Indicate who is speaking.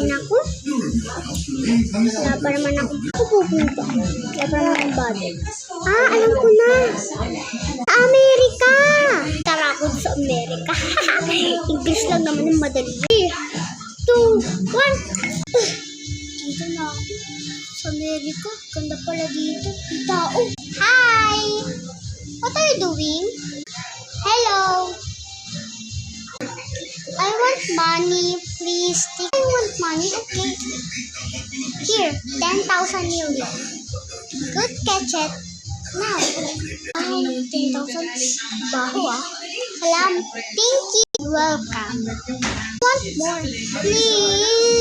Speaker 1: Naku. Wala pa naman ako. Ako pupunta. Wala pa naman ang budget. Alam ko na. Sa Amerika. Tara ako sa Amerika. English lang naman yung madali. 3, 2, 1. Dito na ako. Sa Amerika. Ganda pala dito. Tao. Hi! What are you doing? Hello! I want money, please. I want money, okay. Here, 10,000 million. Good catch it. Now. 10,000. Baho Salam. Thank you. Welcome. Want more, please.